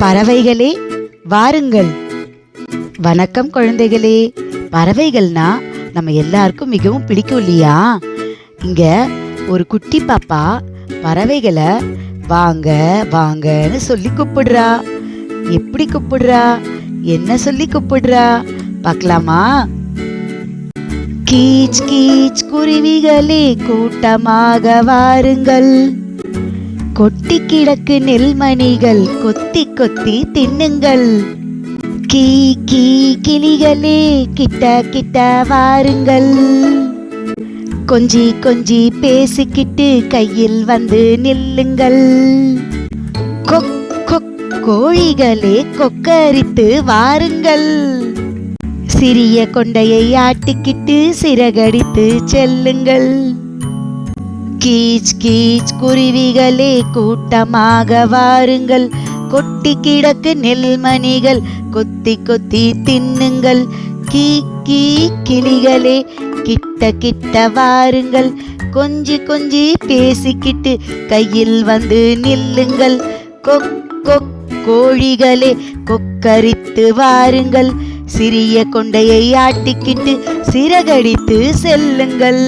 பறவைகளே வாருங்கள். வணக்கம் குழந்தைகளே. பறவைகள்னா நம்ம எல்லாருக்கும் மிகவும் பிடிக்கும் இல்லையா? இங்க ஒரு குட்டி பாப்பா பறவைகளை வாங்க வாங்கன்னு சொல்லி கூப்பிடுறா. எப்படி கூப்பிடுறா, என்ன சொல்லி கூப்பிடுறா பார்க்கலாமா? கீச் கீச் குருவிகளே கூட்டமாக வாருங்கள், கொட்டி கிடக்கு நெல்மணிகள் கொத்தி கொத்தி தின்னுங்கள். கீ கீ கிளிகளே கிட்ட கிட்ட வாருங்கள், கொஞ்சி கொஞ்சி பேசிக்கிட்டு கையில் வந்து நில்லுங்கள். கொக் கொக் கோழிகளே கொக்கரித்து வாருங்கள், சிறிய கொண்டையை ஆட்டிக்கிட்டு சிறகடித்து செல்லுங்கள். கீச் கீச் குருவிகளே கூட்டமாக வாருங்கள், கொட்டி கிடக்கு நெல்மணிகள் கொத்தி கொத்தி தின்னுங்கள். கீ கீ கிளிகளே கிட்ட கிட்ட வாருங்கள், கொஞ்சி கொஞ்சி பேசிக்கிட்டு கையில் வந்து நில்லுங்கள். கொக் கொக் கோழிகளே கொக்கரித்து வாருங்கள், சிறிய கொண்டையை ஆட்டிக்கிட்டு சிறகடித்து செல்லுங்கள்.